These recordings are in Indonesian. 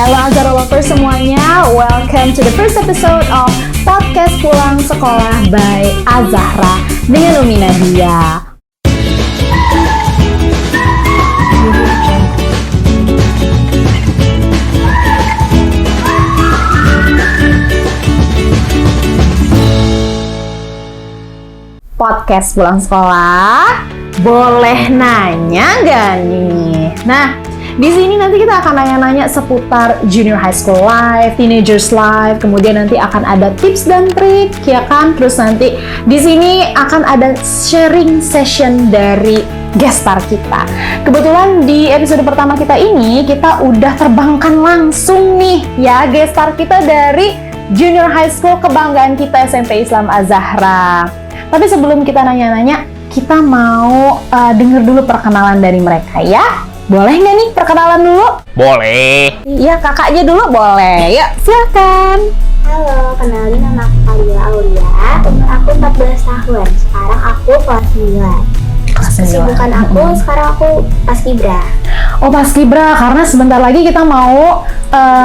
Hello Azahra lovers semuanya, welcome to the first episode of Podcast Pulang Sekolah by Azahra dengan Umi Nadia. Podcast Pulang Sekolah, boleh nanya gak nih? Nah, di sini nanti kita akan nanya-nanya seputar junior high school life, teenagers life, kemudian nanti akan ada tips dan trik, ya kan? Terus nanti di sini akan ada sharing session dari guest star kita. Kebetulan di episode pertama kita ini, kita udah terbangkan langsung nih, ya, guest star kita dari junior high school kebanggaan kita SMP Islam Azahra. Tapi sebelum kita nanya-nanya, kita mau denger dulu perkenalan dari mereka, ya? Boleh nggak nih perkenalan dulu? Boleh. Iya, kakaknya dulu boleh. Yuk, silakan. Halo, kenalin nama aku Kalila Aulia, umur aku 14 tahun. Sekarang aku kelas 9. Kesibukan aku, sekarang aku paskibra. Oh, paskibra, karena sebentar lagi kita mau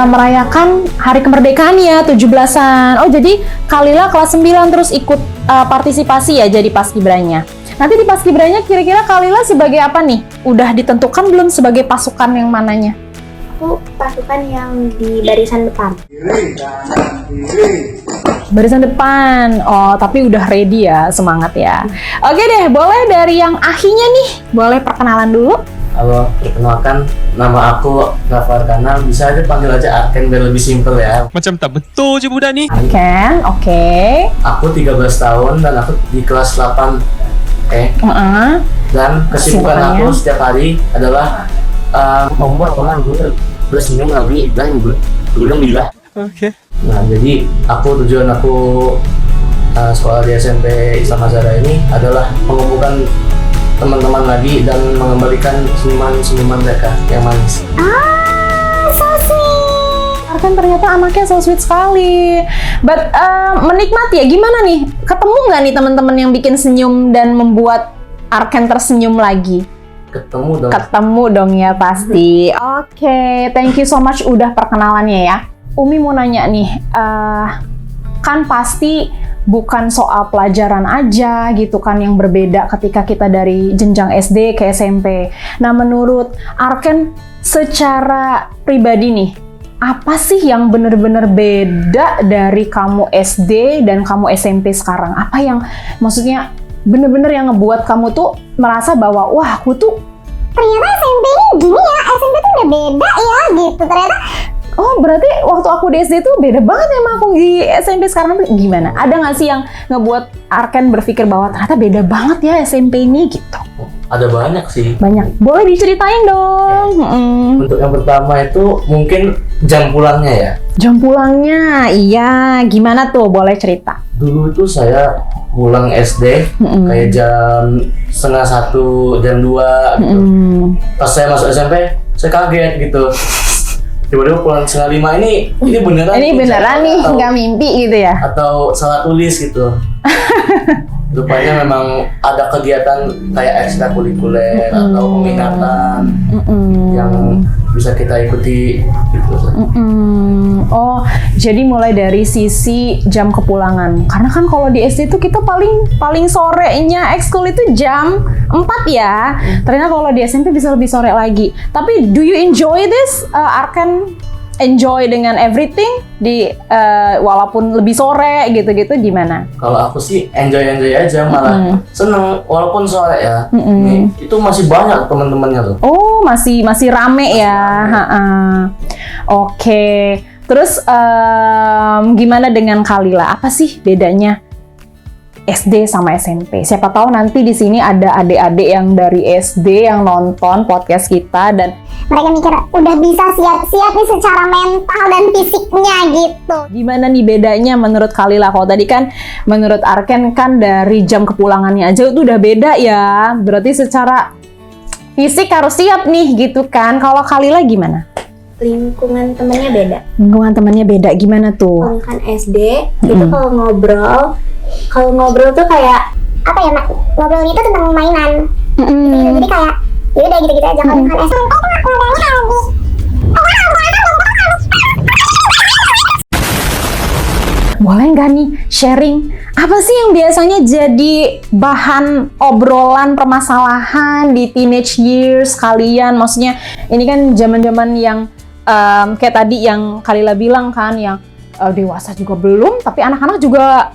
merayakan hari kemerdekaan ya, 17-an. Oh, jadi Kalila kelas 9 terus ikut partisipasi ya jadi paskibranya. Nanti di paskibranya kira-kira Kalila sebagai apa nih? Udah ditentukan belum sebagai pasukan yang mananya? Aku pasukan yang di barisan depan. Barisan depan. Oh, tapi udah ready ya, semangat ya. Oke deh, boleh dari yang ahinya nih. Boleh perkenalan dulu? Halo, perkenalkan nama aku Gafar Kanal. Bisa aja panggil aja Arken biar lebih simpel ya. Macam tak betul je budak ni. Ken, oke. Aku 13 tahun dan aku di kelas 8. Dan kesibukan aku setiap hari adalah membuat orang bersenyum lagi dan belum bilah. Okey. Nah, jadi tujuan aku sekolah di SMP Islam Azahra ini adalah mengumpulkan teman-teman lagi dan mengembalikan senyuman mereka yang manis. So sweet. Arken ternyata anaknya so sweet sekali. But menikmati ya, gimana nih? Ketemu nggak nih teman-teman yang bikin senyum dan membuat Arken tersenyum lagi? Ketemu dong ya pasti. Oke, thank you so much udah perkenalannya ya. Umi mau nanya nih, kan pasti bukan soal pelajaran aja gitu kan yang berbeda ketika kita dari jenjang SD ke SMP. Nah, menurut Arken secara pribadi nih, apa sih yang bener-bener beda dari kamu SD dan kamu SMP sekarang? Apa yang maksudnya bener-bener yang ngebuat kamu tuh merasa bahwa wah, aku tuh Ternyata SMP ini gini ya, SMP tuh udah beda ya gitu. Ternyata oh, berarti waktu aku di SD tuh beda banget ya sama aku di SMP sekarang. Gimana? Ada nggak sih yang ngebuat Arken berpikir bahwa ternyata beda banget ya SMP ini gitu? Ada banyak sih. Banyak. Boleh diceritain dong. Untuk yang pertama itu mungkin jam pulangnya ya. Jam pulangnya, iya. Gimana tuh? Boleh cerita. Dulu itu saya pulang SD kayak jam 12:30, jam 2 gitu. Pas saya masuk SMP, saya kaget gitu. Tiba-tiba pulang 4:30 ini beneran? Ini beneran nih, nggak mimpi gitu ya? Atau salah tulis gitu. Rupanya memang ada kegiatan kayak ekstrakurikuler atau peminatan yang bisa kita ikuti gitu. Oh, jadi mulai dari sisi jam kepulangan. Karena kan kalau di SD itu kita paling sorenya ekskul itu jam 4 ya. Ternyata kalau di SMP bisa lebih sore lagi. Tapi do you enjoy this? Arken enjoy dengan everything di walaupun lebih sore gitu-gitu gimana? Kalau aku sih enjoy aja, malah seneng walaupun sore ya. Itu masih banyak teman-temannya tuh. Oh, masih rame ya. Oke. Terus gimana dengan Kalila? Apa sih bedanya SD sama SMP? Siapa tahu nanti di sini ada adik-adik yang dari SD yang nonton podcast kita dan mereka mikir udah bisa siap-siap nih secara mental dan fisiknya gitu. Gimana nih bedanya menurut Kalila? Kalau tadi kan menurut Arken kan dari jam kepulangannya aja itu udah beda ya. Berarti secara fisik harus siap nih gitu kan. Kalau Kalila gimana? Lingkungan temennya beda. Lingkungan temannya beda gimana tuh? Kalau kan SD itu kalau ngobrol tuh kayak apa ya, Mak? Ngobrol itu tentang mainan. Jadi kayak ya udah gitu-gitu aja. Kalau kan SD ngobrolnya lebih boleh nggak nih sharing apa sih yang biasanya jadi bahan obrolan permasalahan di teenage years kalian? Maksudnya ini kan zaman-zaman yang kayak tadi yang Khalila bilang kan, yang dewasa juga belum, tapi anak-anak juga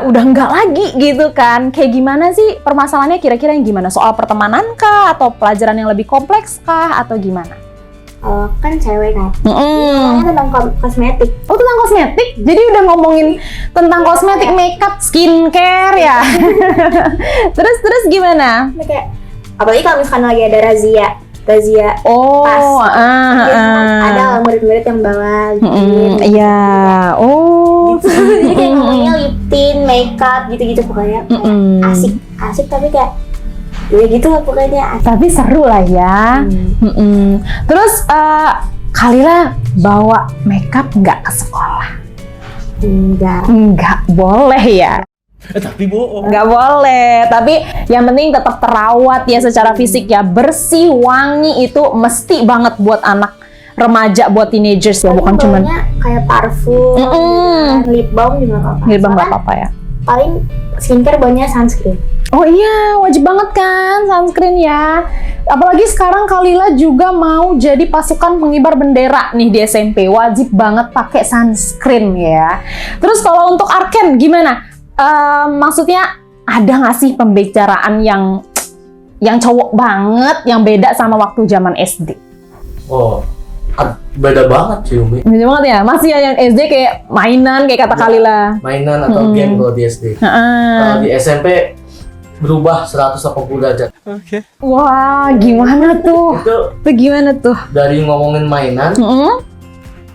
udah enggak lagi gitu kan. Kayak gimana sih permasalahannya kira-kira yang gimana? Soal pertemanan kah? Atau pelajaran yang lebih kompleks kah? Atau gimana? Kan cewek kan. Ngomongnya tentang kosmetik. Oh, tentang kosmetik? Jadi udah ngomongin tentang kosmetik, makeup, skincare ya? Terus gimana? Kayak apalagi kalau misalkan lagi ada razia Oh, ada murid-murid yang bawa lip iya. Oh. gitu. Jadi kayak ngomongnya lip tint, makeup gitu-gitu pokoknya. Asik tapi kayak ya gitu lah pokoknya. Tapi seru lah ya. Terus Khalila bawa makeup nggak ke sekolah? Nggak boleh ya. Tapi bohong. Nggak boleh, tapi yang penting tetap terawat ya secara fisik ya, bersih, wangi, itu mesti banget buat anak remaja, buat teenagers ya, bukan cuman kayak parfum, lip balm juga nggak apa-apa. lip balm nggak apa-apa ya. Paling skincare bawanya sunscreen. Oh iya, wajib banget kan sunscreen ya. Apalagi sekarang Khalila juga mau jadi pasukan pengibar bendera nih di SMP, wajib banget pakai sunscreen ya. Terus kalau untuk Arken gimana? Maksudnya ada nggak sih pembicaraan yang cowok banget, yang beda sama waktu zaman SD? Oh, beda banget sih Umi. Beda banget ya? Masih ya yang SD kayak mainan, kayak kata Khalila. Mainan atau game kalau di SD. Kalau di SMP berubah 180 derajat. Oke. Wah, gimana tuh? Itu gimana tuh? Dari ngomongin mainan,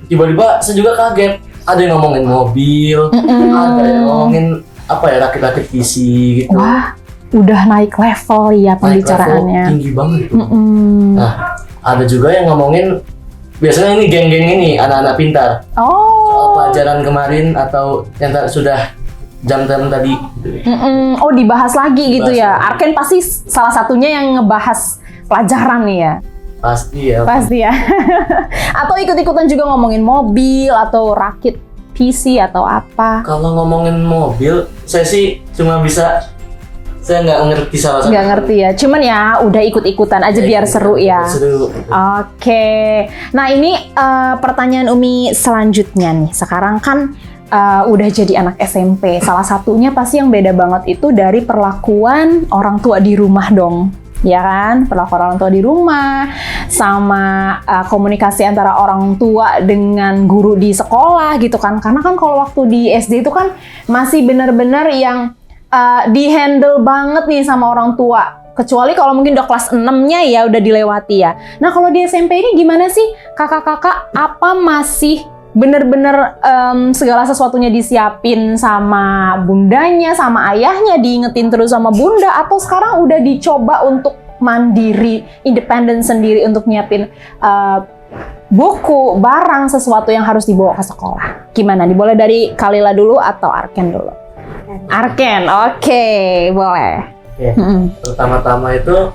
tiba-tiba saya juga kaget. Ada yang ngomongin mobil, ada yang ngomongin apa ya, rakit-rakit PC gitu. Wah, udah naik level ya pembicaraannya. Naik level tinggi banget itu. Nah, ada juga yang ngomongin, biasanya ini geng-geng ini, anak-anak pintar. Soal pelajaran kemarin atau yang sudah jam-jam tadi. Oh, dibahas lagi gitu ya. Arken pasti salah satunya yang ngebahas pelajaran nih ya. Pasti ya. Pasti ya. Atau ikut-ikutan juga ngomongin mobil atau rakit PC atau apa. Kalau ngomongin mobil, saya sih cuma bisa, saya nggak ngerti salah satu. Nggak ngerti ya. Cuman ya udah ikut-ikutan aja biar seru ya. Seru. Oke. Nah ini pertanyaan Umi selanjutnya nih. Sekarang kan udah jadi anak SMP. Salah satunya pasti yang beda banget itu dari perlakuan orang tua di rumah dong. Ya kan, perlakuan orang tua di rumah, sama komunikasi antara orang tua dengan guru di sekolah gitu kan. Karena kan kalau waktu di SD itu kan masih benar-benar yang di-handle banget nih sama orang tua. Kecuali kalau mungkin udah kelas 6-nya ya udah dilewati ya. Nah kalau di SMP ini gimana sih kakak-kakak, apa masih bener-bener segala sesuatunya disiapin sama bundanya, sama ayahnya, diingetin terus sama bunda, atau sekarang udah dicoba untuk mandiri, independen sendiri untuk nyiapin buku, barang, sesuatu yang harus dibawa ke sekolah? Gimana nih? Boleh dari Khalila dulu atau Arken dulu? Arken, oke, boleh. Oke. Pertama-tama itu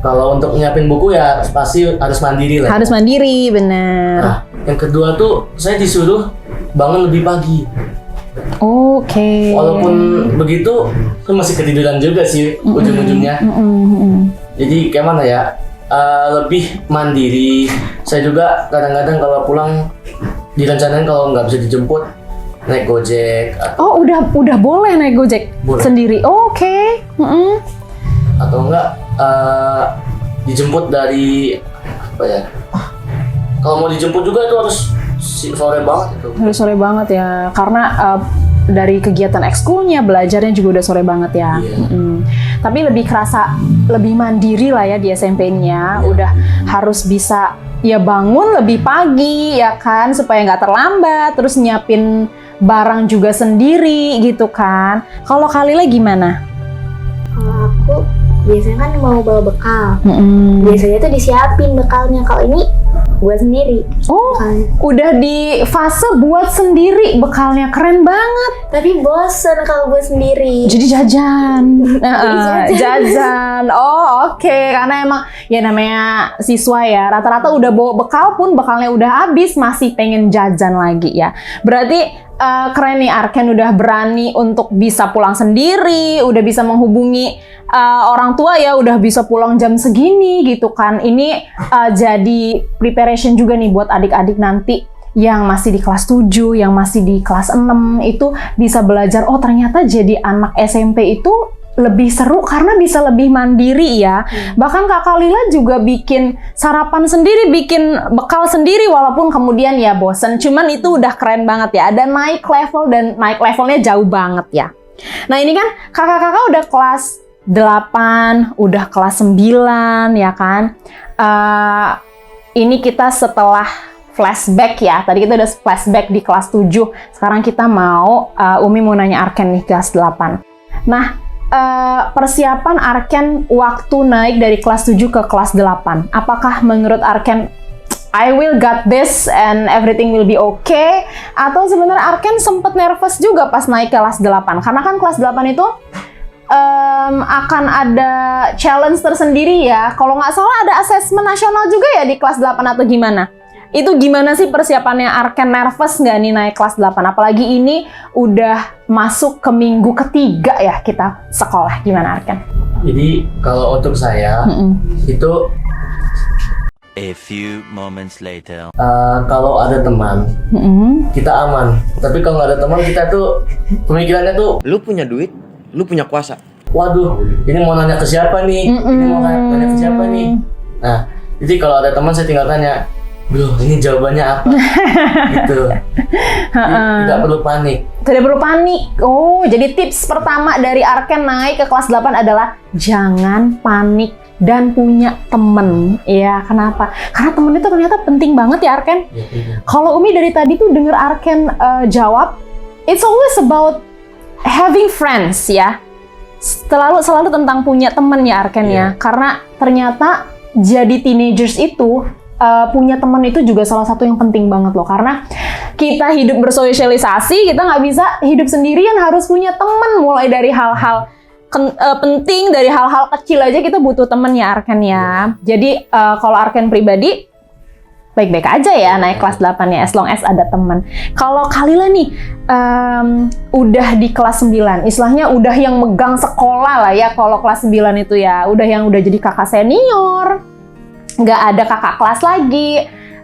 kalau untuk nyiapin buku ya pasti harus mandiri lah. Harus mandiri, bener. Nah, yang kedua tuh saya disuruh bangun lebih pagi. Oke. Walaupun begitu, saya masih ketiduran juga sih ujung-ujungnya. Jadi kayak mana ya? Lebih mandiri. Saya juga kadang-kadang kalau pulang direncanain kalau nggak bisa dijemput naik Gojek. Oh, udah boleh naik Gojek Boleh. sendiri. Oke. Atau enggak dijemput dari apa ya? Kalau mau dijemput juga itu harus sore banget itu. Harus sore banget ya, karena dari kegiatan ekskulnya, belajarnya juga udah sore banget ya. Tapi lebih kerasa, lebih mandiri lah ya di SMP-nya. Udah harus bisa ya bangun lebih pagi ya kan, supaya nggak terlambat. Terus nyiapin barang juga sendiri gitu kan. Kalau Khalila gimana? Kalau aku biasanya kan mau bawa bekal. Biasanya tuh disiapin bekalnya. Kalau ini buat sendiri. Oh, Bekalnya. udah di fase buat sendiri bekalnya, keren banget. Tapi bosen kalau buat sendiri. Jadi jajan. Jajan. Jajan. Oh, oke. Karena emang ya namanya siswa ya, rata-rata udah bawa bekal pun bekalnya udah habis, masih pengen jajan lagi ya. Berarti keren nih Arken udah berani untuk bisa pulang sendiri, udah bisa menghubungi orang tua ya, udah bisa pulang jam segini gitu kan. Ini jadi preparation juga nih buat adik-adik nanti yang masih di kelas 7, yang masih di kelas 6 itu bisa belajar, oh ternyata jadi anak SMP itu lebih seru karena bisa lebih mandiri ya. Bahkan Kakak Lila juga bikin sarapan sendiri, bikin bekal sendiri walaupun kemudian ya bosen. Cuman itu udah keren banget ya. Ada naik level dan naik levelnya jauh banget ya. Nah ini kan kakak-kakak udah kelas 8, udah kelas 9 ya kan. Ini kita setelah flashback ya. Tadi kita udah flashback di kelas 7. Sekarang kita mau, Umi mau nanya Arken nih kelas 8. Nah, persiapan Arken waktu naik dari kelas 7 ke kelas 8. Apakah menurut Arken I will got this and everything will be okay? Atau sebenarnya Arken sempet nervous juga pas naik kelas 8? Karena kan kelas 8 itu akan ada challenge tersendiri ya. Kalau nggak salah ada asesmen nasional juga ya di kelas 8 atau gimana? Itu gimana sih persiapannya Arken? Nervous nggak nih naik kelas 8? Apalagi ini udah masuk ke minggu ketiga ya kita sekolah. Gimana Arken? Jadi kalau untuk saya itu A few moments later. kalau ada teman kita aman. Tapi kalau nggak ada teman kita tuh pemikirannya tuh, Lu punya duit, lu punya kuasa. waduh, ini mau nanya ke siapa nih? Ini mau nanya ke siapa nih? Nah, jadi kalau ada teman saya tinggal tanya, bro, ini jawabannya apa? Gitu. Jadi, tidak perlu panik. Tidak perlu panik. Oh, jadi tips pertama dari Arken naik ke kelas 8 adalah jangan panik dan punya temen. Iya, kenapa? Karena temen itu ternyata penting banget ya Arken. Ya, iya. Kalau Umi dari tadi tuh denger Arken jawab, it's always about having friends ya. Selalu tentang punya temen ya Arken ya. Karena ternyata jadi teenagers itu punya teman itu juga salah satu yang penting banget loh. Karena kita hidup bersosialisasi, kita nggak bisa hidup sendirian, harus punya teman. Mulai dari hal-hal penting, dari hal-hal kecil aja kita butuh temen ya Arken ya. Jadi kalau Arken pribadi baik-baik aja ya naik kelas 8 ya, as long as ada teman. Kalau Kalila nih udah di kelas 9, istilahnya udah yang megang sekolah lah ya kalau kelas 9 itu ya, udah jadi kakak senior, nggak ada kakak kelas lagi.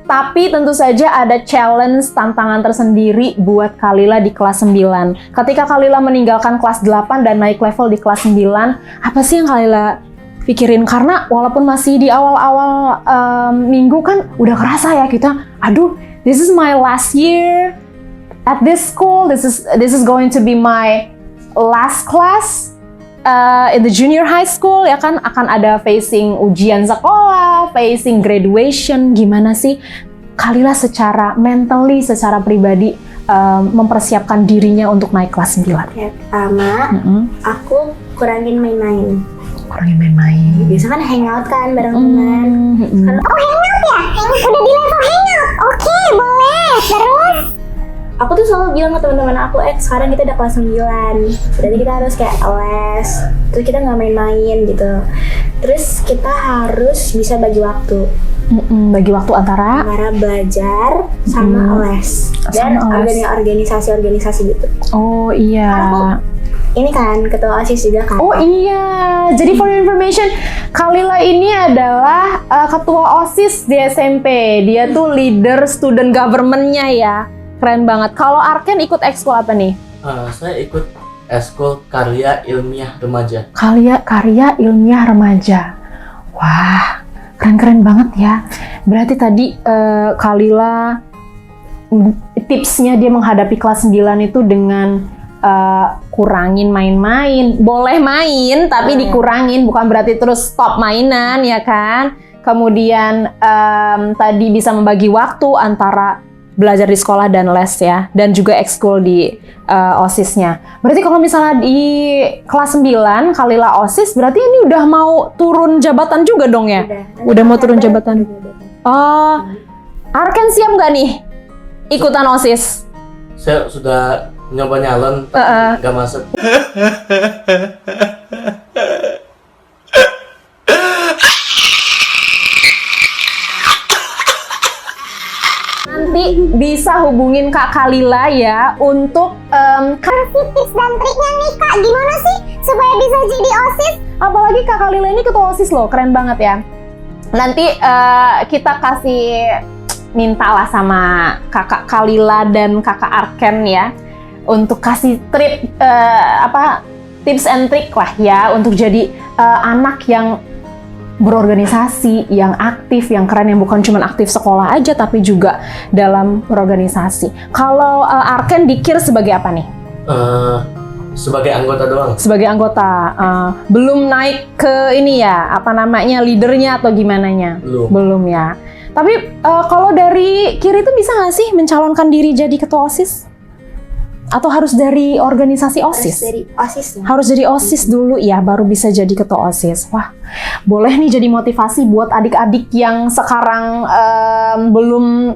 Tapi tentu saja ada challenge, tantangan tersendiri buat Kalila di kelas 9. Ketika Kalila meninggalkan kelas 8 dan naik level di kelas 9, apa sih yang Kalila pikirin? Karena walaupun masih di awal-awal minggu kan udah kerasa ya kita, aduh, this is my last year at this school, this is going to be my last class in the junior high school ya kan, akan ada facing ujian sekolah, facing graduation. Gimana sih Kalila secara mentally, secara pribadi mempersiapkan dirinya untuk naik kelas 9? Ya, pertama, aku kurangin main-main. Kurangin main-main. Biasa kan hangout kan bareng teman. Kan, Oh hangout ya? Udah di level hangout? Oke, boleh. Terus? aku tuh selalu bilang ke teman-teman aku, sekarang kita udah kelas 9, berarti kita harus kayak les, terus kita nggak main-main gitu. Terus kita harus bisa bagi waktu. Bagi waktu antara Belajar sama les. Dan Sama les. organisasi-organisasi gitu. Oh iya. Ini kan ketua OSIS juga kan. Oh iya. Jadi for your information, Kalila ini adalah ketua OSIS di SMP. Dia tuh leader student government-nya ya. Keren banget. Kalau Arken ikut ekskul apa nih? Saya ikut ekskul karya ilmiah remaja. Karya ilmiah remaja. Wah, keren-keren banget ya. Berarti tadi Kalila tipsnya dia menghadapi kelas 9 itu dengan kurangin main-main. Boleh main, tapi dikurangin. Bukan berarti terus stop mainan, ya kan? Kemudian tadi bisa membagi waktu antara belajar di sekolah dan les ya. Dan juga ekskul di OSIS-nya. Berarti kalau misalnya di kelas 9, Kalila OSIS, berarti ini udah mau turun jabatan juga dong ya? Udah mau turun jabatan. Oh, Arken siap nggak nih ikutan OSIS? Saya sudah nyoba nyalon, tapi nggak masuk. Nanti bisa hubungin Kak Kalila ya untuk Kasih tips dan triknya nih Kak, gimana sih supaya bisa jadi OSIS? apalagi Kak Kalila ini ketua OSIS loh, keren banget ya. Nanti kita kasih mintalah sama Kakak Kalila dan Kakak Arken ya untuk kasih tips and trick lah ya untuk jadi anak yang berorganisasi, yang aktif, yang keren, yang bukan cuma aktif sekolah aja tapi juga dalam berorganisasi. Kalau Arken dikir sebagai apa nih? Sebagai anggota doang. Sebagai anggota, belum naik ke ini ya, apa namanya, leadernya atau gimananya? Belum ya. Tapi kalau dari Kiri itu bisa nggak sih mencalonkan diri jadi ketua OSIS? Atau harus dari organisasi OSIS? Dari OSIS ya. Harus jadi OSIS dulu ya, baru bisa jadi ketua OSIS. Wah, boleh nih jadi motivasi buat adik-adik yang sekarang belum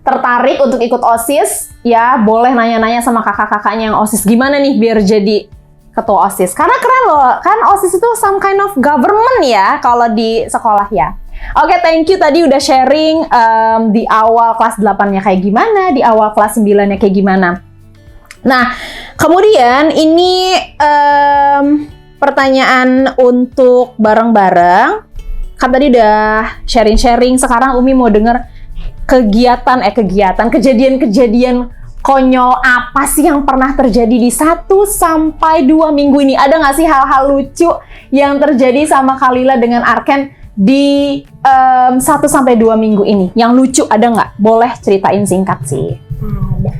tertarik untuk ikut OSIS, ya boleh nanya-nanya sama kakak-kakaknya yang OSIS, gimana nih biar jadi ketua OSIS. Karena keren loh, kan OSIS itu some kind of government ya kalau di sekolah ya. Oke, thank you tadi udah sharing di awal kelas 8-nya kayak gimana, di awal kelas 9-nya kayak gimana. Nah, kemudian ini pertanyaan untuk bareng-bareng. Kan tadi udah sharing-sharing, sekarang Umi mau denger kejadian-kejadian konyol apa sih yang pernah terjadi di 1 sampai 2 minggu ini? Ada nggak sih hal-hal lucu yang terjadi sama Kalila dengan Arken di 1 sampai 2 minggu ini? Yang lucu ada nggak? Boleh ceritain singkat sih. Ada.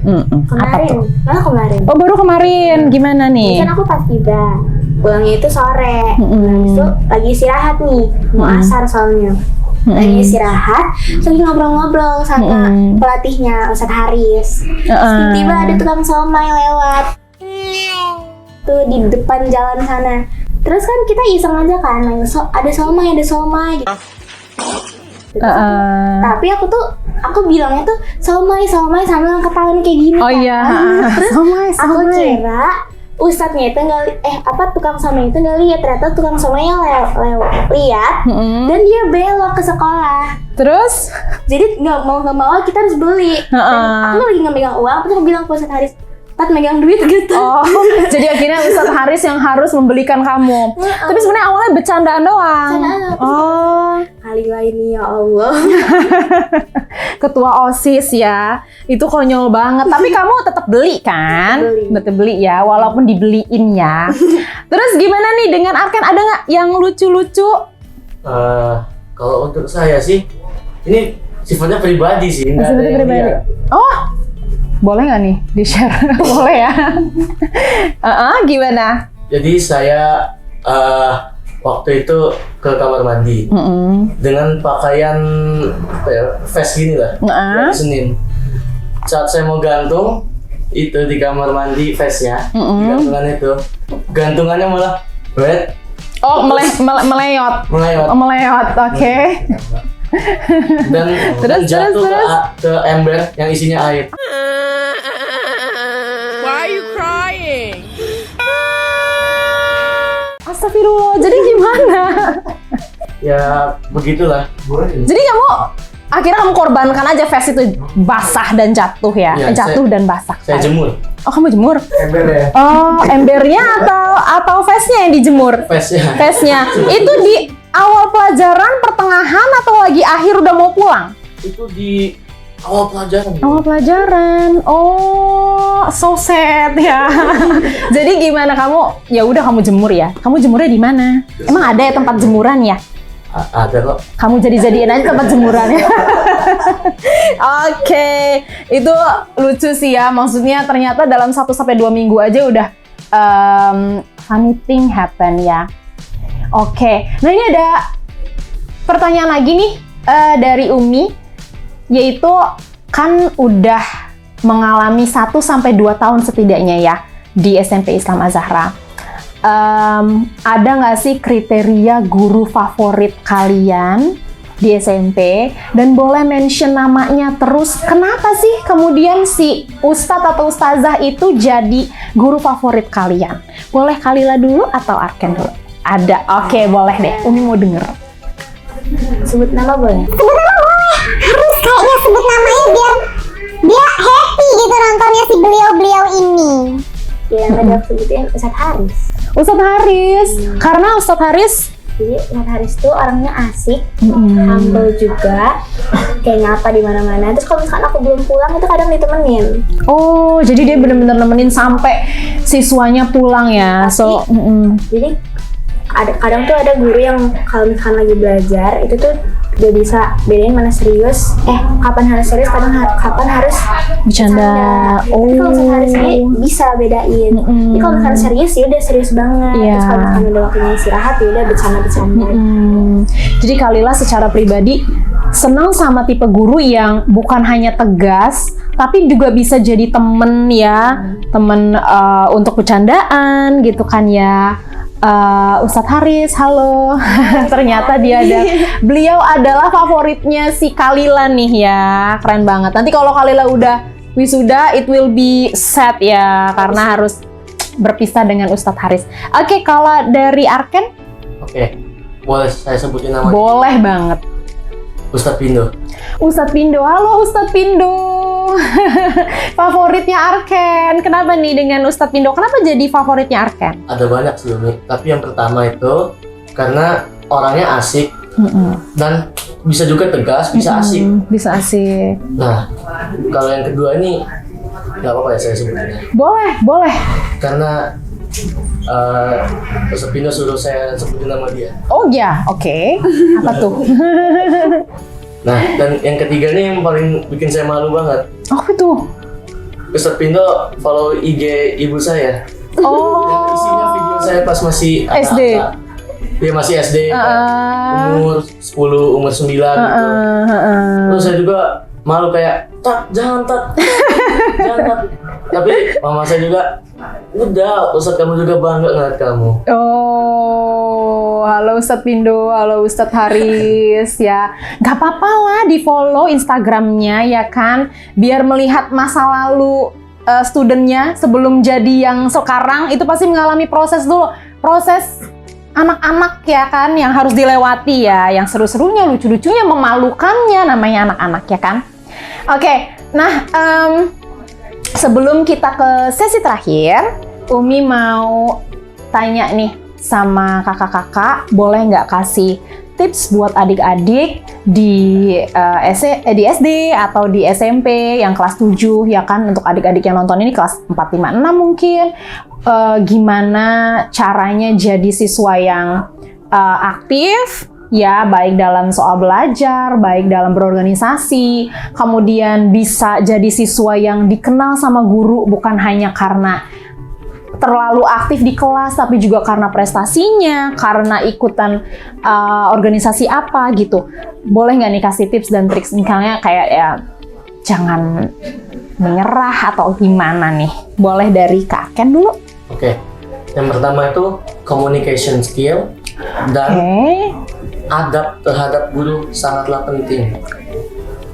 Apa tuh? Kemarin. Oh, baru kemarin. Gimana nih? Kan aku pas tiba, pulangnya itu sore. Habis itu lagi istirahat nih, mau asar soalnya. Lagi istirahat, lagi ngobrol-ngobrol sama pelatihnya, Ustadz Haris. Tiba-tiba ada tukang somai lewat. Tuh di depan jalan sana. Terus kan kita iseng aja kan, ada somai gitu. Tapi aku bilangnya tuh somai sambil angkat tangan kayak gini. Oh iya. Terus somai. aku kira Ustadznya itu tukang somai itu nggak lihat, ternyata tukang somainya lihat dan dia belok ke sekolah. Terus? Jadi nggak mau kita harus beli. Dan aku lagi nggak megang uang, terus aku bilang ke Ustadz Haris, Tat megang duit gitu. Oh, jadi akhirnya Ustadz Haris yang harus membelikan kamu. Tapi sebenarnya awalnya bercandaan doang. Oh, kali ini ya Allah. Ketua OSIS ya, itu konyol banget. Tapi kamu tetap beli kan? Tetap beli ya, walaupun dibeliin ya. Terus gimana nih dengan Arken, ada nggak yang lucu-lucu? Kalau untuk saya sih, ini sifatnya pribadi sih. Sifatnya pribadi. Oh, boleh nggak nih di-share? Boleh ya? Gimana? Jadi saya waktu itu ke kamar mandi dengan pakaian vest gini lah, hari Senin. Saat saya mau gantung itu di kamar mandi vestnya, gantungan itu, gantungannya malah wet. Oh, meleyot. Oh, meleyot, oke. Dan jatuh ke ember yang isinya air. Why are you crying? Astagfirullah, jadi gimana? Ya begitulah. Jadi akhirnya kamu korbankan aja vest itu basah dan jatuh ya? Jatuh dan basah. Saya jemur. Oh, kamu jemur? Embernya. Oh, embernya atau vestnya yang dijemur? Vestnya. Itu di awal pelajaran, pertengahan, atau lagi akhir udah mau pulang? Itu di awal pelajaran. Awal pelajaran. Oh, so sad ya. Jadi gimana kamu? Ya udah kamu jemur ya. Kamu jemurnya di mana? Emang ada ya tempat jemuran ya? Ada kok. Kamu jadi-jadiin aja tempat jemurannya. Oke, itu lucu sih ya. Maksudnya ternyata dalam 1 sampai 2 minggu aja udah funny thing happen ya. Oke, nah ini ada pertanyaan lagi nih dari Umi, yaitu kan udah mengalami 1 sampai 2 tahun setidaknya ya di SMP Islam Az-Zahra. Ada nggak sih kriteria guru favorit kalian di SMP dan boleh mention namanya terus. Kenapa sih kemudian si Ustadz atau Ustazah itu jadi guru favorit kalian? Boleh Kalila dulu atau Arken dulu? Ada, oke, boleh deh. Umi mau denger. Sebut nama boleh? Sebut nama boleh. Harus kayaknya sebut namanya biar dia happy gitu nontonnya si beliau-beliau ini. Yang tadi aku sebutin Ustadz Haris. Ustadz Haris, karena Ustadz Haris Jadi Ustadz Haris tuh orangnya asik, humble juga, kayak nyapa di mana-mana. Terus kalau misalkan aku belum pulang itu kadang ditemenin. oh, jadi dia bener-bener nemenin sampai siswanya pulang ya. So, Jadi kadang tuh ada guru yang kalau misalkan lagi belajar itu tuh dia bisa bedain mana serius, kapan harus serius, kapan harus bercanda. Tapi kalau misalkan harus ini bisa bedain. Jadi kalau misalkan serius ya udah serius banget. Iya. Terus kalau misalkan udah waktunya istirahat ya udah bercanda-bercanda. Jadi Kalila secara pribadi senang sama tipe guru yang bukan hanya tegas, tapi juga bisa jadi temen ya, temen untuk bercandaan gitu kan ya. Ustadz Haris, halo. Ternyata beliau adalah favoritnya si Kalila nih ya. Keren banget. Nanti kalau Kalila udah wisuda, it will be sad ya, karena harus berpisah dengan Ustadz Haris. Oke, kalau dari Arken? Oke, boleh saya sebutin namanya? Boleh banget. Ustadz Pindo. Ustadz Pindo, halo Ustadz Pindo. Favoritnya Arken. Kenapa nih dengan Ustadz Pindo? Kenapa jadi favoritnya Arken? Ada banyak sih Umi, tapi yang pertama itu karena orangnya asik dan bisa juga tegas, bisa asik. Bisa asik. Nah, kalau yang kedua ini nggak apa-apa ya saya sebutinnya. Boleh. Karena Ustadz Pindo suruh saya sebutin nama dia. Oh ya, oke. Apa tuh? Nah, dan yang ketiga nih yang paling bikin saya malu banget. Apa tuh? Ustadz Pindo follow IG ibu saya. Oh. Isinya video saya pas masih SD. Dia masih SD, umur 10, umur 9 gitu. Terus saya juga malu kayak, jangan tat. Tapi mama saya juga, udah, Ustadz kamu juga bangga ngeliat kamu. Oh, halo Ustadz Pindo, halo Ustadz Haris ya. Gak apa-apa lah di follow Instagramnya ya kan, biar melihat masa lalu studentnya sebelum jadi yang sekarang. Itu pasti mengalami proses dulu, proses anak-anak ya kan, yang harus dilewati ya, yang seru-serunya, lucu-lucunya, memalukannya, namanya anak-anak ya kan. Oke, nah sebelum kita ke sesi terakhir, Umi mau tanya nih sama kakak-kakak, boleh nggak kasih tips buat adik-adik di SD atau di SMP yang kelas 7 ya kan, untuk adik-adik yang nonton ini kelas 4, 5, 6 mungkin, gimana caranya jadi siswa yang aktif ya, baik dalam soal belajar, baik dalam berorganisasi, kemudian bisa jadi siswa yang dikenal sama guru bukan hanya karena terlalu aktif di kelas, tapi juga karena prestasinya, karena ikutan organisasi apa gitu. Boleh nggak nih kasih tips dan trik, misalnya kayak ya jangan menyerah atau gimana nih? Boleh dari Kak Ken dulu. Oke, yang pertama itu communication skill dan adab terhadap guru sangatlah penting.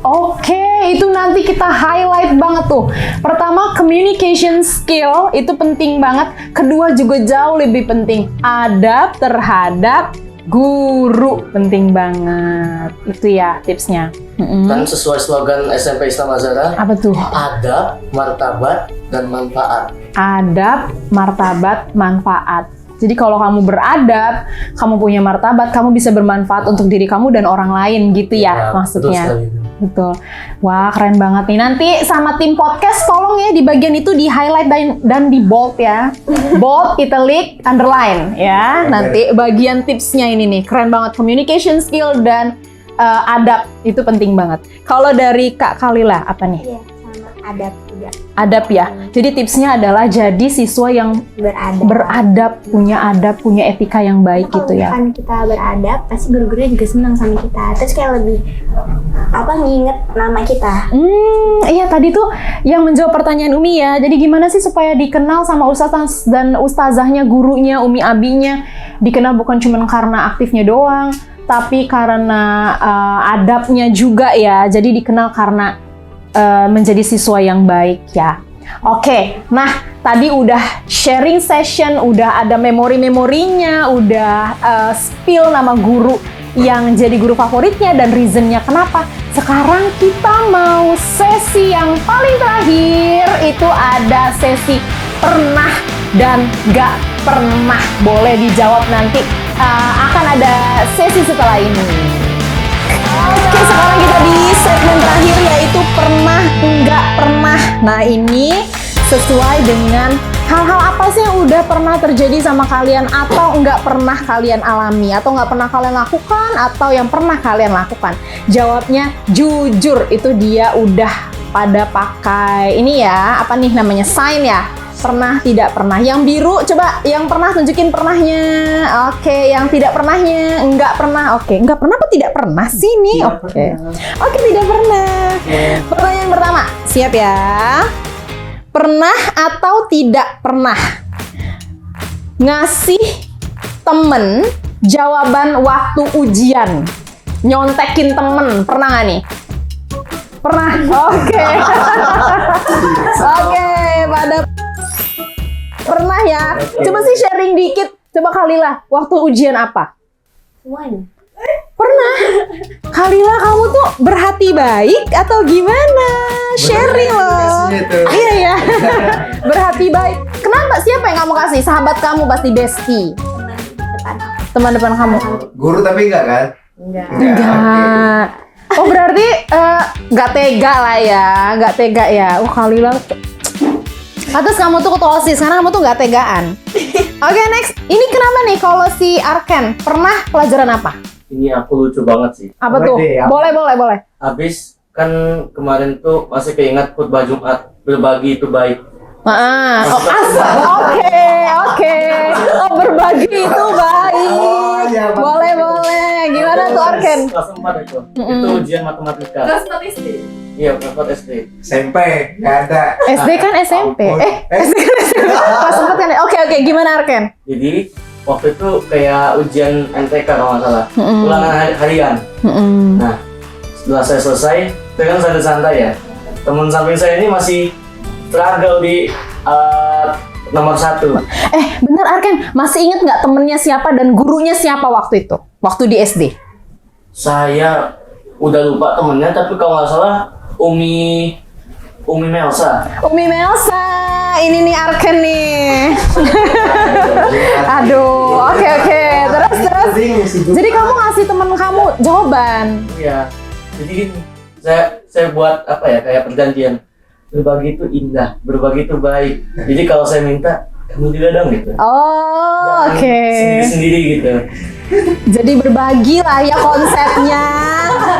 Oke, itu nanti kita highlight banget tuh. Pertama, communication skill itu penting banget. Kedua juga jauh lebih penting, adab terhadap guru penting banget. Itu ya tipsnya. Dan sesuai slogan SMP Islam Azhara, Apa tuh? adab, martabat, dan manfaat. Adab, martabat, manfaat. Jadi kalau kamu beradab, kamu punya martabat, kamu bisa bermanfaat untuk diri kamu dan orang lain gitu ya, maksudnya. Betul. Wah, keren banget nih. Nanti sama tim podcast tolong ya di bagian itu di highlight dan di bold ya. Bold, italic, underline ya. Nanti bagian tipsnya ini nih, keren banget. Communication skill dan adab itu penting banget. Kalau dari Kak Kalila apa nih? Iya, sama adab juga. Adab ya. Jadi tipsnya adalah jadi siswa yang beradab, punya etika yang baik gitu ya. Kalau kita beradab, pasti guru-gurunya juga senang sama kita. Terus kayak lebih nginget nama kita. Iya tadi tuh yang menjawab pertanyaan Umi ya. Jadi gimana sih supaya dikenal sama ustaz dan ustazahnya, gurunya, Umi abinya, dikenal bukan cuma karena aktifnya doang, tapi karena adabnya juga ya, jadi dikenal karena menjadi siswa yang baik ya. Oke, nah tadi udah sharing session, udah ada memori-memorinya, udah spill nama guru yang jadi guru favoritnya dan reasonnya kenapa. Sekarang kita mau sesi yang paling terakhir, itu ada sesi pernah dan gak pernah. Boleh dijawab nanti, akan ada sesi setelah ini. Oke, sekarang kita di segmen terakhir yaitu pernah enggak pernah. Nah ini sesuai dengan hal-hal apa sih yang udah pernah terjadi sama kalian atau enggak pernah kalian alami atau enggak pernah kalian lakukan atau yang pernah kalian lakukan. Jawabnya jujur, itu dia udah pada pakai ini ya, apa nih namanya, sign ya. Pernah, tidak pernah. Yang biru, coba yang pernah tunjukin pernahnya. Oke, yang tidak pernahnya, enggak pernah. Oke, enggak pernah apa tidak pernah sih nih? Oke, tidak pernah. Pertanyaan pertama, siap ya? Pernah atau tidak pernah ngasih temen jawaban waktu ujian? Nyontekin temen, pernah nggak nih? Pernah? Oke. Oke, pada pernah ya. Coba sih sharing dikit. Coba Khalila, waktu ujian apa? Semuanya. Pernah. Khalila, kamu tuh berhati baik atau gimana? Sharing loh. Iya ya. Berhati baik. Kenapa? Siapa yang kamu kasih? Sahabat kamu pasti bestie. Teman depan kamu. Guru tapi enggak kan? Enggak. Oh berarti nggak tega lah ya, nggak tega ya. Khalila. Atas kamu tuh ketua OSIS, karena kamu tuh nggak tegaan. Oke, next. Ini kenapa nih kalau si Arken pernah pelajaran apa? Ini aku lucu banget sih. Apa tuh? Boleh. Habis kan kemarin tuh masih keinget khutbah Jumat, berbagi itu baik. Oke. Oh, berbagi itu baik. Boleh. Gimana tuh Arken? Kelas 4 itu. Itu ujian matematika. Kelas statistik. Iya, kelas SD. SMP nggak ada. SD kan SMP. SD kan SMP. Kelas 4 kan. Oke, gimana Arken? Jadi waktu itu kayak ujian NTK kalau nggak salah, ulangan harian. Nah, setelah saya selesai, saya kan santai-santai ya. Teman samping saya ini masih struggle di nomor 1. Bener Arken, masih inget nggak temennya siapa dan gurunya siapa waktu itu? Waktu di SD? Saya udah lupa temennya, tapi kalau nggak salah Umi Melsa. Umi Melsa, ini nih Arken nih. Aduh, oke. Terus. Jadi kamu ngasih temen kamu jawaban. Iya. Jadi gini, saya buat apa ya, kayak perjanjian. Berbagi itu indah, berbagi itu baik. Jadi kalau saya minta, kamu juga dong gitu. Oh, oke. Sendiri gitu. Jadi berbagi lah ya konsepnya.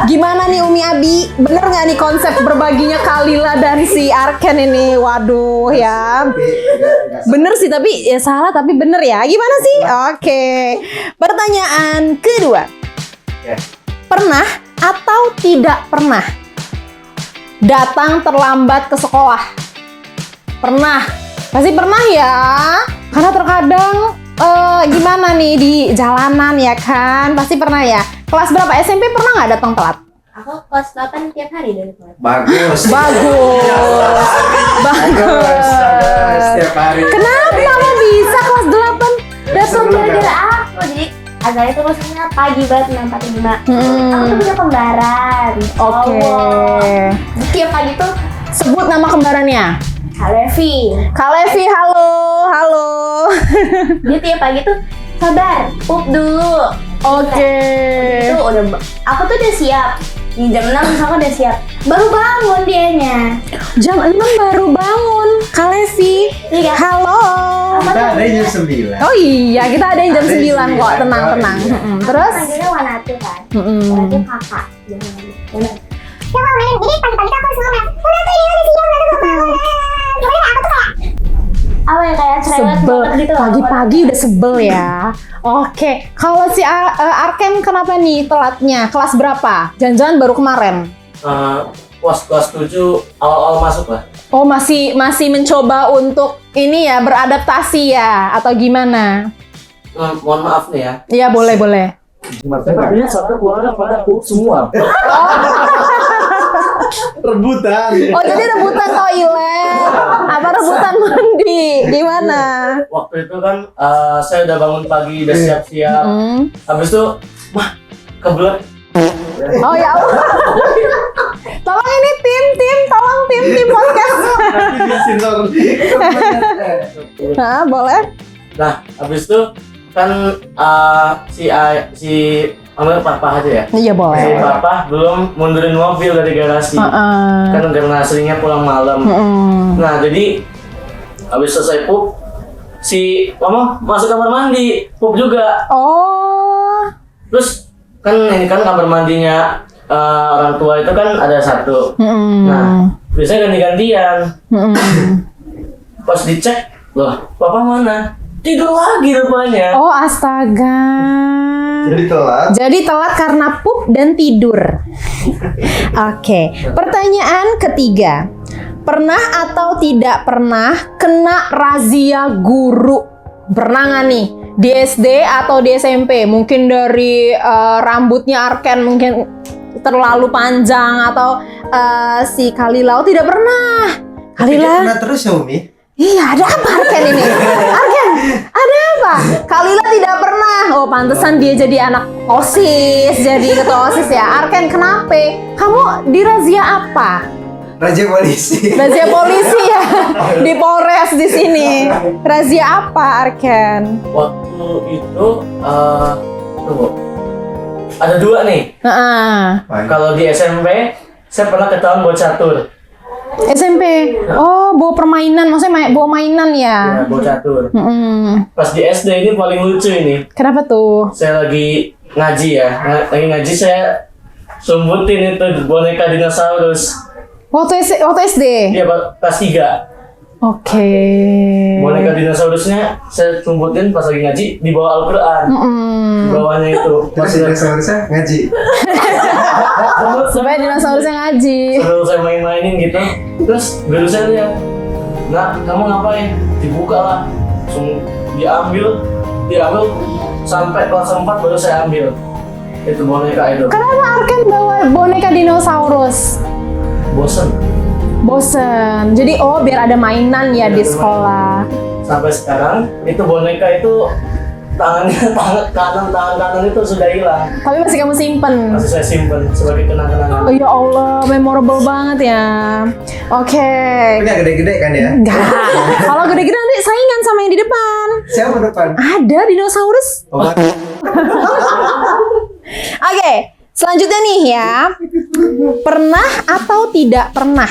Gimana nih Umi Abi? Bener nggak nih konsep berbaginya Khalila dan si Arken ini? Waduh ya. Bener sih tapi ya salah tapi bener ya. Gimana sih? Oke. Pertanyaan kedua. Pernah atau tidak pernah datang terlambat ke sekolah? Pernah. Pasti pernah ya. Karena terkadang gimana nih di jalanan ya kan? Pasti pernah ya. Kelas berapa? SMP pernah nggak datang telat? Aku kelas 8 tiap hari dari kelas. Bagus. Setiap hari. Kenapa kamu bisa kelas 8 datang Gara-gara aku, jadi agak itu maksudnya pagi banget 6.45. Aku tuh punya kembaran. Oke. Jadi tiap pagi tuh Sebut nama kembarannya. Kak Levi. Halo. Dia tiap pagi tuh sabar, pup dulu. Oke. Itu udah, aku tuh udah siap. Di jam 6 aku udah siap. Baru bangun dianya. Jam 6 baru bangun. Kalevi. Iya. Halo. Kita ada jam 9. Oh iya, kita ada yang jam 9 kok. Tenang. Terus? Panggilnya Wanatu kan. Wanatu kakak. Bener. Ya kalau main, jadi pagi-pagi tuh aku harus ngomong, udah tuh ini udah siang, udah tuh bangun. Gimana ya, aku tuh kayak Apa yang kayak cerewet Sebel. banget gitu loh. Pagi-pagi udah sebel ya. Oke. Kalau si Arken kenapa nih telatnya? Kelas berapa? Jangan-jangan baru kemarin. Kelas 7 awal-awal masuk lah. Oh, masih mencoba untuk ini ya, beradaptasi ya atau gimana? Mohon maaf nih ya. Iya, boleh. Artinya satu keluarga pada pup semua. Rebutan. Oh, jadi rebutan toilet. Apa rebutan mandi? Gimana? Waktu itu kan saya udah bangun pagi, udah siap-siap. Habis itu, wah, kebelet. Oh ya Allah. Tolong ini tolong tim podcast. Nah, boleh? Nah, habis itu kan si ambil papa aja ya. Iya Si boleh. papa belum mundurin mobil dari garasi. Kan karena seringnya pulang malam. Nah, jadi habis selesai pup, si mama masuk kamar mandi, pup juga. Oh. Terus kan ini kan kamar mandinya orang tua itu kan ada satu. Nah, biasanya ganti-gantian. Pas dicek, loh, papa mana? Tidur lagi rupanya. Oh, astaga. Jadi telat karena pup dan tidur. Oke, pertanyaan ketiga. Pernah atau tidak pernah kena razia guru? Pernah nggak nih? Di SD atau di SMP? Mungkin dari rambutnya Arken mungkin terlalu panjang atau si Kalila tidak pernah. Kalila? Kena terus ya Umi? Iya, ada apa Arken ini? Arken, ada apa? Kalila tidak pernah. Oh, pantesan dia jadi anak OSIS, jadi ketua OSIS ya. Arken, kenapa? Kamu dirazia apa? Raja polisi. Razia polisi ya? Di Polres di sini. Razia apa, Arken? Waktu itu, tunggu. Ada dua nih. Kalau di SMP, saya pernah ketahuan buat catur. SMP. Oh, bawa permainan, maksudnya bawa mainan ya? Ya, buat catur. Pas di SD ini paling lucu ini. Kenapa tuh? Saya lagi ngaji ya. Lagi ngaji saya sumbutin itu boneka dinosaurus. Waktu SD? Iya, kelas 3. Oke. Boneka dinosaurusnya saya sumbutin pas lagi ngaji di bawah Al-Quran. Di bawahnya itu. Masih dinosaurusnya ngaji. Supaya dinosaurusnya ngaji. Terus saya main-mainin gitu. Terus guru saya lihat, "Nak, kamu ngapain?" Dibuka lah. Langsung diambil sampai kelas 4 baru saya ambil. Itu boneka itu. Kenapa Arken bawa boneka dinosaurus? Bosen. Jadi biar ada mainan ya di sekolah. Sampai sekarang itu boneka itu tangan kanan itu sudah hilang. Tapi masih kamu simpen. Masih saya simpen sebagai kenang-kenangan. Oh ya Allah, memorable banget ya. Oke. Tapi nggak gede-gede kan ya? Enggak. Kalau gede-gede nanti saingan sama yang di depan. Siapa depan? Ada dinosaurus. Oke, selanjutnya nih ya. Pernah atau tidak pernah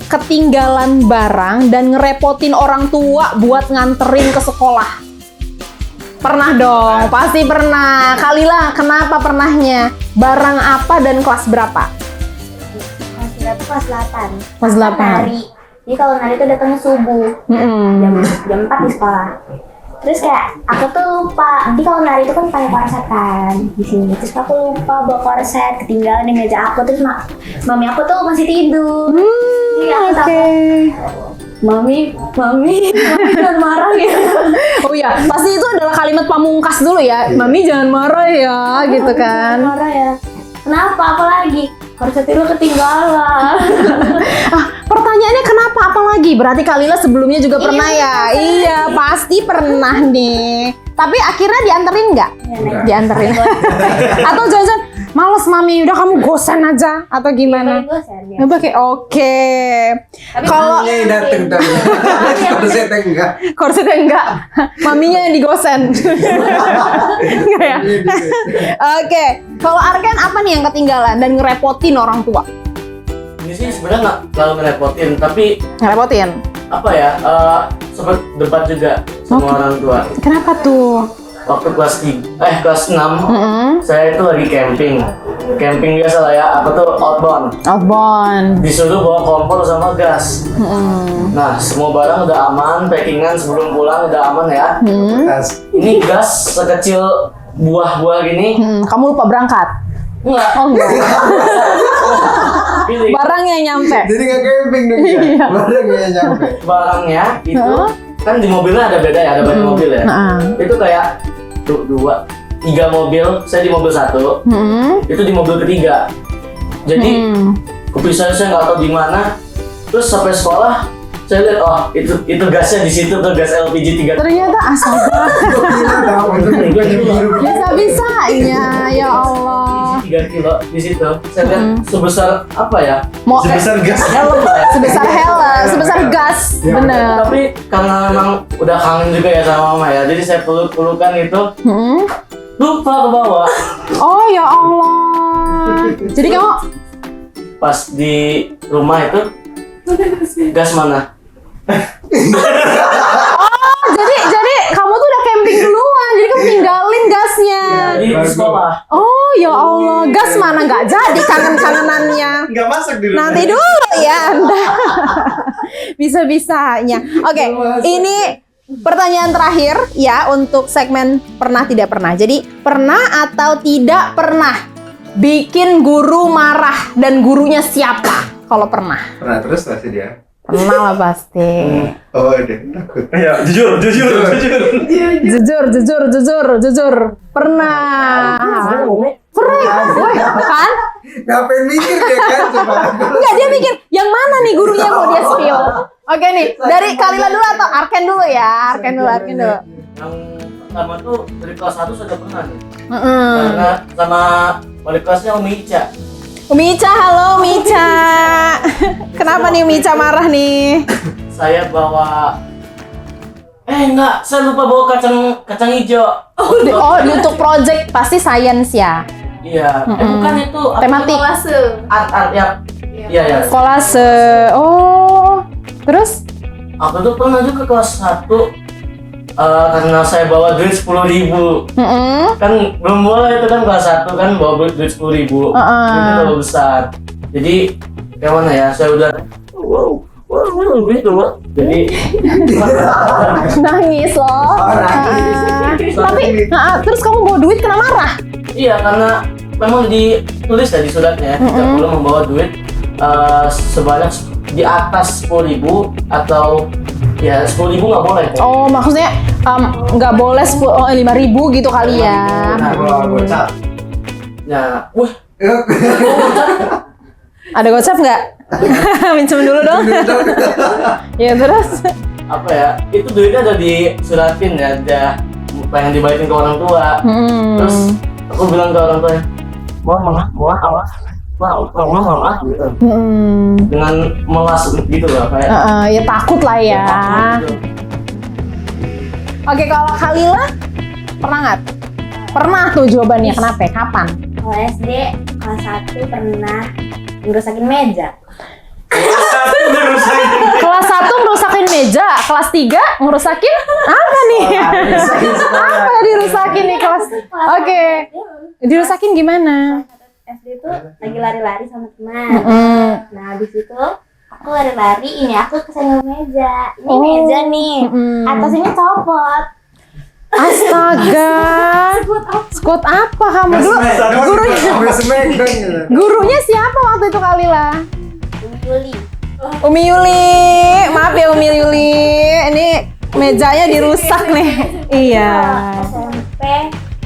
ketinggalan barang dan ngerepotin orang tua buat nganterin ke sekolah? Pernah dong, pasti pernah. Kalila, kenapa pernahnya? Barang apa dan kelas berapa? Kelas 8. Kelas 8. Nari. Jadi kalau nari itu datangnya subuh. Jam 4 di sekolah. Terus kayak aku tuh lupa. Jadi kalau nari itu kan pakai korset kan di sini. Terus aku lupa bawa korset, ketinggalan di meja aku. Terus mami aku tuh masih tidur. Jadi aku takut. Mami jangan marah ya. Oh iya, pasti itu adalah kalimat pamungkas dulu ya. Mami jangan marah ya, gitu kan. Jangan marah ya. Kenapa? Apalagi? Korset itu ketinggalan. Pertanyaannya kenapa apalagi? Berarti Kalila sebelumnya juga pernah ya? Iya, pasti pernah nih. Tapi akhirnya dianterin nggak? Dianterin. Atau jangan-jangan males mami, udah kamu gosen aja atau gimana? Ya. Oke. Kalau dateng korsetnya enggak. korsetnya enggak, maminya yang digosen. Enggak ya? Oke. Kalau Arken apa nih yang ketinggalan dan ngerepotin orang tua? Ini sih sebenarnya nggak terlalu ngerepotin, tapi Ngerepotin? apa ya? Sempat debat juga sama orang tua. Kenapa tuh? Waktu kelas 6, saya itu lagi camping biasa lah ya, apa tuh outbound. Disuruh bawa kompor sama gas. Nah, semua barang udah aman, packingan sebelum pulang udah aman ya. Ini gas sekecil buah-buah gini. Kamu lupa berangkat? Enggak. Oh enggak. Pilih. Barangnya yang nyampe. Jadi nggak camping dong ya? Barangnya nyampe. Barangnya itu kan di mobilnya ada beda ya, ada banyak mobil ya. Itu kayak dua. 3 mobil, saya di mobil 1, itu di mobil ketiga. Jadi kepisah saya nggak tahu di mana. Terus sampai sekolah saya lihat itu gasnya di situ tuh, gas LPG 3. Ternyata astaga. Bisa-bisanya ya Allah. 3 kilo di situ. Saya lihat sebesar apa ya? Sebesar gas. Helm lah ya. Sebesar helm, sebesar gas. Bener. Tapi karena memang udah kangen juga ya sama mama ya, jadi saya peluk-pelukan itu. Lupa ke bawah. Oh ya Allah. Jadi kamu Pas di rumah itu gas mana? jadi kamu tuh udah camping duluan, jadi kamu tinggalin gasnya. Di sekolah. Oh ya Allah, gas mana nggak jadi kangen-kangenannya. Nggak masak di rumah. Nanti dulu ya Anda. Bisa-bisanya. Oke, ini pertanyaan terakhir ya untuk segmen pernah tidak pernah. Jadi pernah atau tidak pernah bikin guru marah dan gurunya siapa? Kalau pernah. Pernah terus pasti dia. Pernah lah pasti. Oh, deh, takut. Ya, jujur. Jujur. Pernah. Woi, kan? Ngapain mikir dia kan coba. Enggak, dia mikir yang mana nih gurunya mau dia spill. Oke nih, dari Kalila dulu atau Arken dulu ya? Arken dulu. Yang pertama tuh dari kelas 1 sudah pernah nih. Karena sama wali kelasnya Umi Ica. Umi Ica, halo Umi Ica. Kenapa nih Umi Ica marah nih? Saya bawa saya lupa bawa kacang hijau. Oh, untuk project pasti science ya. Iya, bukan itu Tematik. art ya. Iya. Kolase. Oh. Terus? Aku tuh pernah juga kelas 1 karena saya bawa duit 10.000. Kan belum boleh itu kan kelas 1 kan bawa duit 10.000. Itu terlalu besar. Jadi kayak mana ya? Saya udah gitu loh. Jadi Nangis loh. Tapi terus kamu bawa duit kena marah? iya, karena memang ditulis ya di suratnya tidak perlu membawa duit sebanyak di atas 10.000 atau ya 10.000 nggak boleh. Oh, maksudnya nggak boleh 5.000 gitu kali ya? Bawa gocap. Nah, wah, Ada gocap nggak? Minjem dulu dong. Ya terus? apa ya? Itu duitnya udah disuratin ya, udah pengen dibalikin ke orang tua. Terus aku bilang ke orang tuanya, mau gitu. Dengan melas gitu loh kayak. Ya takut lah ya. Gitu. Oke, kalau Kalila pernah nggak? Pernah tuh jawabannya. Kenapa? Kapan? Kalau SD kelas 1 pernah ngerusakin meja. Kelas 1 ngerusakin meja, kelas 3 ngerusakin apa nih? Apa yang dirusakin nih kelas? Oke. Dirusakin gimana? SD tuh lagi lari-lari sama teman. Nah, habis itu aku lari-lari, ini aku kesenggol meja. Ini meja nih. Atasnya copot. Astaga. Squad apa kamu dulu? Gurunya siapa waktu itu Kalila? Juli. Umi Yuli. Maaf ya Umi Yuli. Ini mejanya dirusak nih. Iya. SMP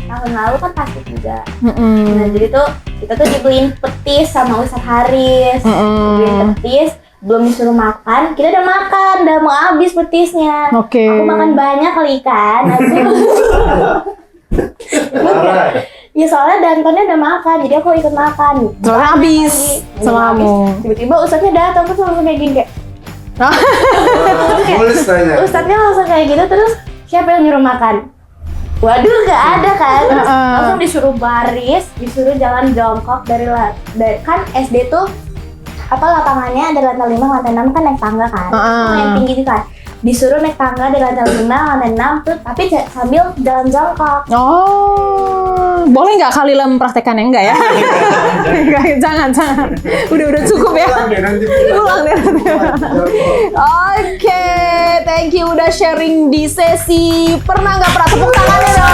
tahun lalu kan pasti juga. Nah, jadi tuh kita tuh dibeliin petis sama Ustadz Haris. Dibeliin petis, belum disuruh makan, kita udah makan, udah mau habis petisnya. Oke. Aku makan banyak kali kan. Ya soalnya Dantonnya udah makan, jadi aku ikut makan. Soalnya habis sama kamu. Tiba-tiba Ustadznya datang, terus langsung kayak gini kayak Tulis tanya. Ustadznya langsung kayak gitu, terus siapa yang nyuruh makan? Waduh, gak ada kan? Langsung disuruh baris, disuruh jalan jongkok dari kan SD tuh apa lapangannya ada lantai 5, lantai 6 kan naik tangga kan? Yang tinggi itu kan. Disuruh naik tangga dari lantai 5, lantai 6 tuh, tapi sambil jalan jongkok. Oh, boleh nggak Kalila mempraktekannya? Enggak ya? Enggak, jangan. Udah cukup ya. Pulang deh. Oke, thank you udah sharing di sesi pernah nggak pernah, tepuk tangannya dong.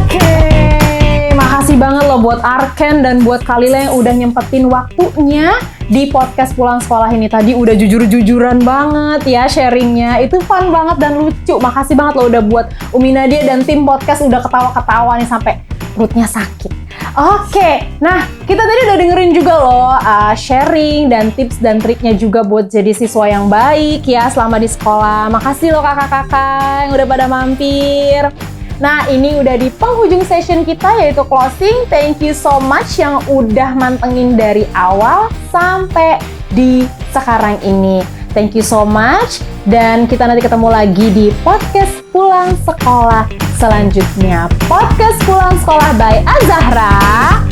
Oke, makasih banget loh buat Arken dan buat Kalila yang udah nyempetin waktunya di podcast Pulang Sekolah ini tadi udah jujur-jujuran banget ya sharingnya. Itu fun banget dan lucu. Makasih banget lo udah buat Umi Nadia dan tim podcast udah ketawa-ketawa nih sampai perutnya sakit. Oke, nah kita tadi udah dengerin juga loh sharing dan tips dan triknya juga buat jadi siswa yang baik ya selama di sekolah. Makasih loh kakak-kakak yang udah pada mampir. Nah ini udah di penghujung session kita yaitu closing. Thank you so much yang udah mantengin dari awal sampai di sekarang ini. Thank you so much dan kita nanti ketemu lagi di podcast Pulang Sekolah selanjutnya. Podcast Pulang Sekolah by Azahra.